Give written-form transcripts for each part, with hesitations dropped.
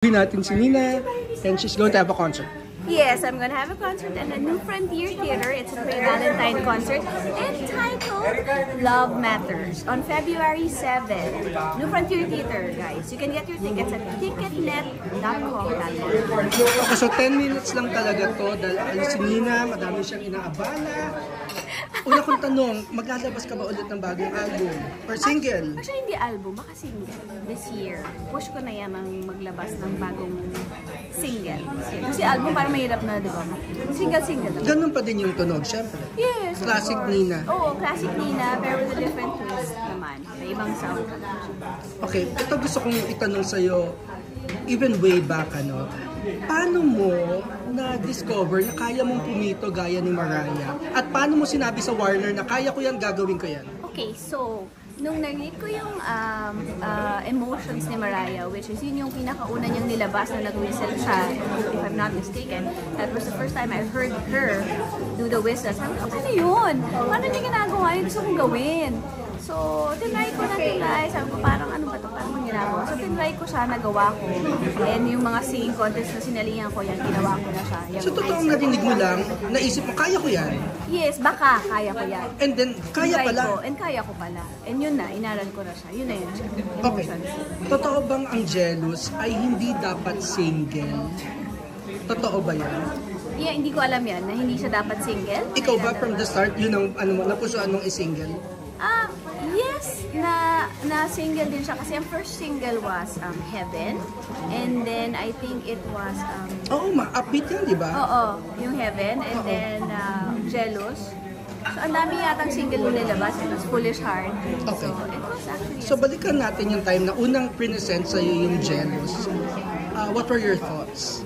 Natin si Nina, and she's going to have a concert. Yes, I'm going to have a concert at the New Frontier Theater. It's a pre-Valentine concert entitled Love Matters on February 7. New Frontier Theater, guys. You can get your tickets at ticketnet.com. Okay, so 10 minutes lang talaga to dahil si Nina, madami siyang inaabala. Una kong tanong, maglalabas ka ba ulit ng bagong album? Or single? Actually, hindi album, baka single. This year. Push ko na yan ang maglabas ng bagong single. Kasi album parang mahirap na, di ba? Single. Ganun pa din yung tunog, syempre. Yes. Classic Nina. Oo, classic Nina, pero with a different twist naman. May ibang sound. Okay, ito gusto kong itanong sa'yo, even way back, ano, paano mo na-discover na kaya mong pumito gaya ni Mariah? At paano mo sinabi sa Warner na kaya ko yan, gagawin ko yan? Okay, so, nung narinig ko yung emotions ni Mariah, which is yun yung pinakauna niyang nilabas na nag-whistle siya, if I'm not mistaken. That was the first time I heard her do the whistle. Sabi ko, ano yun? Paano niya ginagawa yun? Gusto kong gawin. So, tinry ko. Sabi ko, parang ano ba ito? Parang ginagawa. So, tinry ko siya, nagawa ko. And yung mga singing contest na sinalihan ko, yan, ginawa ko na siya. So, totoong narinig mo lang, naisip mo, kaya ko yan? Yes, baka, kaya ko yan. And then, kaya pala? And kaya ko pala. And yun na, inaral ko na siya. Yun na yun. Okay. Totoo bang ang Jealous ay hindi dapat single? Totoo ba yan? Yeah, hindi ko alam yan, na hindi siya dapat single. Ikaw ba from the start, yun ang ano mo, napusuan mong i-single? Yes, na single din siya kasi ang first single was Heaven, and then I think it was Oo, upbeat yan, di ba? Oo, yung Heaven, and then Jealous. So ang dami yatang single na nilabas. It was Foolish Heart. Okay. So it was actually So balikan natin yung time na unang present sa'yo yung Jealous. What were your thoughts?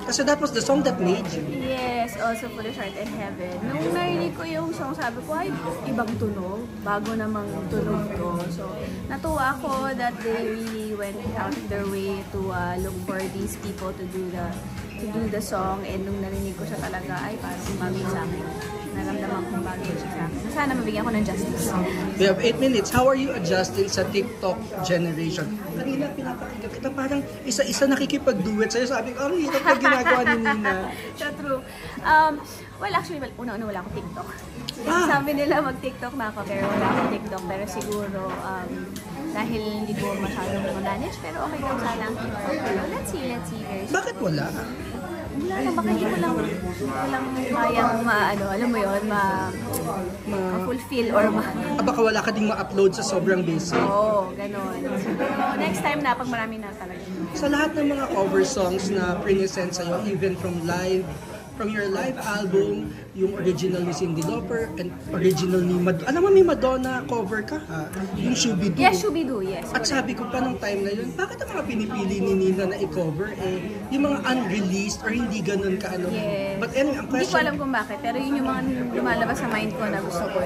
Kasi that was the song that made you. Yes, also Foolish Heart and Heaven. Nung narinig ko yung song, sabi ko, ay, ibang tunog. Bago namang tunog to. So, natuwa ako that they really went out of their way to look for these people to do the song. And nung narinig ko siya talaga, ay, parang bagay sa akin. Naramdaman kong bagay siya sa akin. Sana mabigyan ko ng justice. We have 8 minutes. How are you adjusting sa TikTok generation? Kanina, pinapakinggan kita, parang isa-isa nakikipag-duet sa'yo. Sabi ko, ang hirap na ginagawa ni Nina. So true. Well, actually, una-una wala akong TikTok. Sabi nila mag-TikTok na ako, pero wala akong TikTok. Pero siguro, dahil hindi ko masyadong manage, pero okay daw sana ang TikTok. Pero let's see. Bakit wala? Wala lang, baka hindi ko lang kayang alam mo yun, ma-fulfill or Baka wala ka ding ma-upload sa sobrang busy. Oo, ganon. So, next time na, pag marami na talaga. Sa lahat ng mga cover songs na present sa'yo, even from your live album, yung original ni Cyndi Lauper, and original ni alam mo may Madonna cover ka ha? Yung Shooby-Doo. Yes, Shooby-Doo, yes. At sabi ko pa nung time na yun, bakit ang mga pinipili ni Nina na i-cover yung mga unreleased or hindi ganun ka ano? Yes. But anyway, ang question... Hindi ko alam kung bakit, pero yun yung mga lumalabas sa mind ko na gusto ko.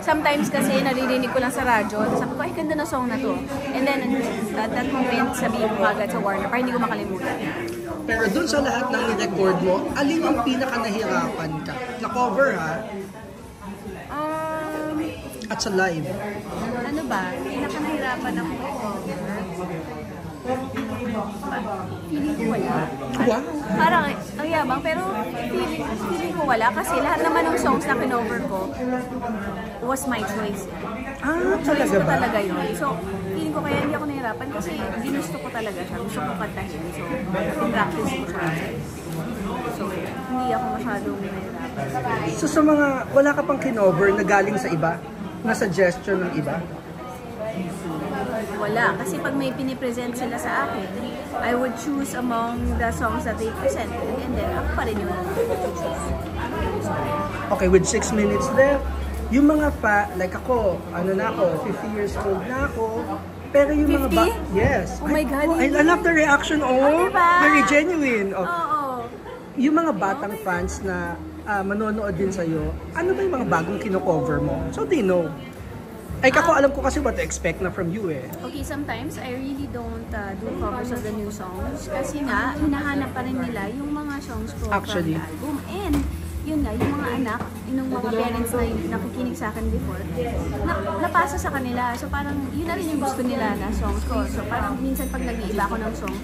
Sometimes kasi naririnig ko lang sa radyo, sabi ko, ay ganda na song na to. And then at that moment, sabihin ko agad sa Warner, para hindi ko makalimutan. Pero dun sa lahat ng ni-record mo, alin ang pinaka-nahirapan ka? Na-cover ha? At sa live? Ano ba? Pinaka-nahirapan ako i-cover? Feeling ko wala. Wow! Parang, ang yabang, pero feeling ko wala. Kasi lahat naman ng songs na kinover ko was my choice. Choice ko talaga yun. So, feeling ko kaya hindi ako nahirapan kasi ginusto ko talaga siya. Gusto ko kantahin. So, practice ko siya. So, hindi ako masyadong nahirapan. So sa mga, wala ka pang kinover na galing sa iba? Na suggestion ng iba? Wala. Kasi pag may pinipresent sila sa akin, I would choose among the songs that they presented. And then, ako pa rin yung choose. Okay, with 6 minutes left, yung mga like ako, ano na ako, 50 years old na ako, pero yung 50? mga yes. Oh my God. I love the reaction, diba? Very genuine. Oo. Yung mga batang fans na manonood din sa'yo, ano ba yung mga bagong kino-cover mo? So they know. Ako alam ko kasi what to expect na from you eh. Okay, sometimes I really don't do covers of the new songs kasi nga, hinahanap pa rin nila yung mga songs ko from the album. And yun nga, yung mga anak, yung mga parents na nakikinig sa akin before, napasa sa kanila. So parang yun na rin yung gusto nila na songs ko. So parang minsan pag nag-iiba ako ng song,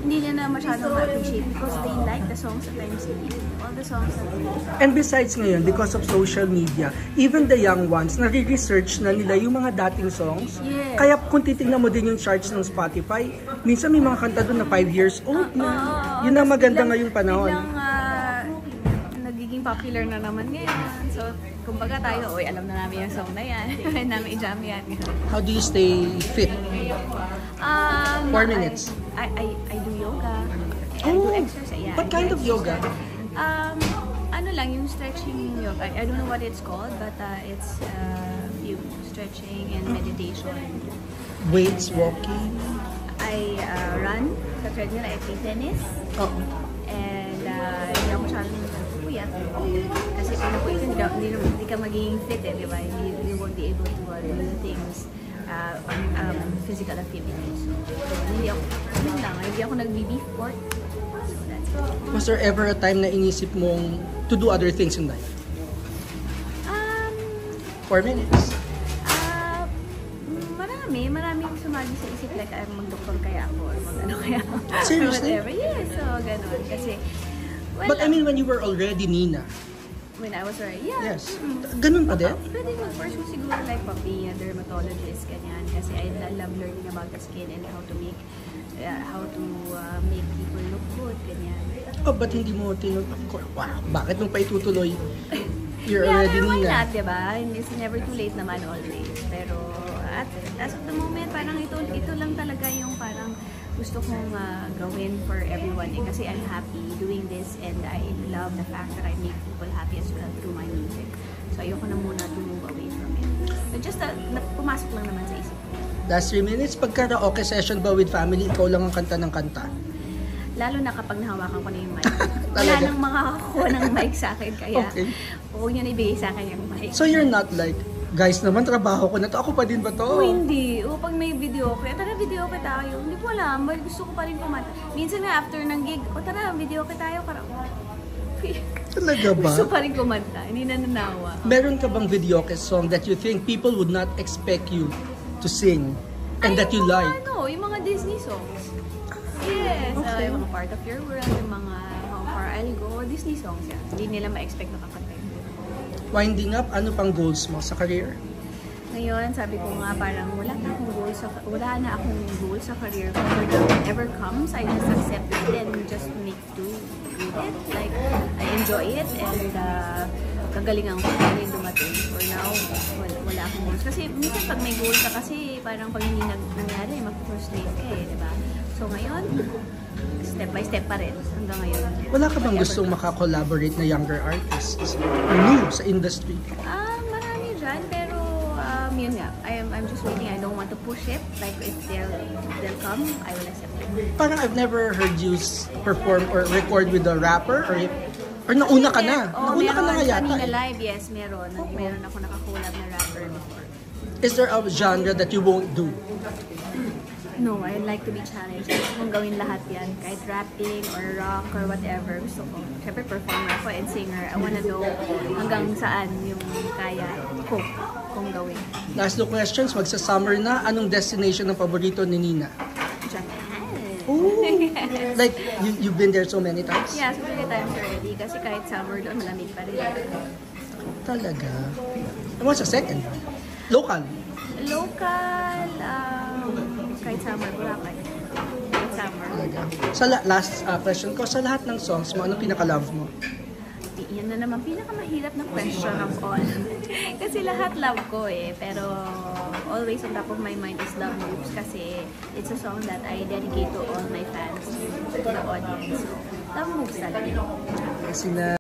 hindi niya na masyadong ma-appreciate because they like the songs that I'm singing. All the songs that And besides ngayon, because of social media, even the young ones, nare-research na nila yung mga dating songs. Yes. Kaya kung titignan mo din yung charts ng Spotify, minsan may mga kanta doon na 5 years old na. Yun ang maganda ngayong panahon. Biglang nagiging popular na naman ngayon. So, kumbaga tayo, oy, alam na namin yung song na yan. Kaya namin i-jam yan. How do you stay fit? 4 minutes. I do yoga. I do exercise. Yeah, What kind of yoga? Ano lang, yung stretching yoga. I don't know what it's called, but it's yung stretching and meditation. Weights, walking? I run sa treadmill. I play tennis. Oo. And hindi ako masyadong puyat. Kasi kung napuyat, hindi ka magiging fit di ba? You won't be able to do things, physical activities. So, hindi ako nag-beef sport. So, that's it. Was there ever a time na inisip mong to do other things in life? 4 minutes. Maraming sumagi sa isip like mag-doktor kaya ako or mag-ano kaya ako. Seriously? Or whatever. Yes, so ganun. Kasi, well, But I mean, when you were already Nina. when I was already, yeah. Yes. Ganun pa din? Pwede mag-pursue siguro like be a dermatologist, ganyan. Kasi I love learning about the skin and how to make people look good, ganyan. Oh, but hindi mo wow, bakit nung pa itutuloy? You're Yeah, already pero why Nina. not, diba? It's never too late naman always. Pero as of the moment, parang ito lang talaga yung parang gusto kong gawin for everyone. Kasi I'm happy doing this and I love the fact that I make people happy as well through my music. So ayoko na muna to move away from it. But just pumasok lang naman sa isip ko. Last 3 minutes, pag-karaoke session ba with family, ikaw lang ang kanta ng kanta? Lalo na kapag nahawakan ko na yung mic. Wala Talaga? nang makakakuha ng mic sa akin. Kaya Okay. huwag nyo na ibigay sa akin yung mic. So you're not like, guys naman, trabaho ko na to. Ako pa din ba to? Oh, hindi. O pag may video ko, tara video ko tayo. Hindi ko alam, gusto ko pa rin kumanta. Minsan nga after ng gig, tara video ko tayo. Talaga ba? Gusto pa rin kumanta, hindi na nanawa. Meron ka bang videoke song that you think people would not expect you to sing and that you yung mga, like? yung mga Disney songs. Yes, Okay. yung mga Part of Your World, yung mga How Far I'll Go, Disney songs yan. Hindi nila ma-expect na kakanta yun. Winding up, ano pang goals mo sa career? Ngayon, sabi ko nga parang wala na akong goal sa career ko. Whatever comes, I just accept it and just make do with it. Like, I enjoy it and kagalingan ko kung ano yung dumating. For now, wala akong goals. Kasi minsan pag may goal ka kasi parang pag hindi nangyari, mag-frustrate ka di ba? So ngayon, step by step pa rin hanggang ngayon. Wala ka bang gustong makakollaborate na younger artists? Or new sa industry? Marami dyan, pero yun nga, I'm just waiting. I don't want to push it. Like if they'll come, I will accept it. Parang I've never heard you perform or record with a rapper or nauna ka na. Nauna ka na nga yata. Sa Nina Live, yes, meron. Meron ako nakakulab na rapper before. Is there a genre that you won't do? No, I'd like to be challenged. Gusto kong gawin lahat yan. Kahit rapping or rock or whatever. Gusto ko. Siyempre, performer ako and singer. I wanna know hanggang saan yung kaya ko kung gawin. Last two questions, magsa-summer na. Anong destination ng paborito ni Nina? Japan. Ooh, like, you've been there so many times? Yeah, so many times already. Kasi kahit summer doon, malamig pa rin. Talaga. And what's the second? Local? Local, kahit summer, Boracay. Kahit summer. Talaga. Sa last question ko, sa lahat ng songs mo, anong pinaka-love mo? Yan na naman, pinakamahirap na question of all. Kasi lahat love ko pero always on top of my mind is Love Moves kasi it's a song that I dedicate to all my fans, to the audience. So, Love Moves talaga. Kasi na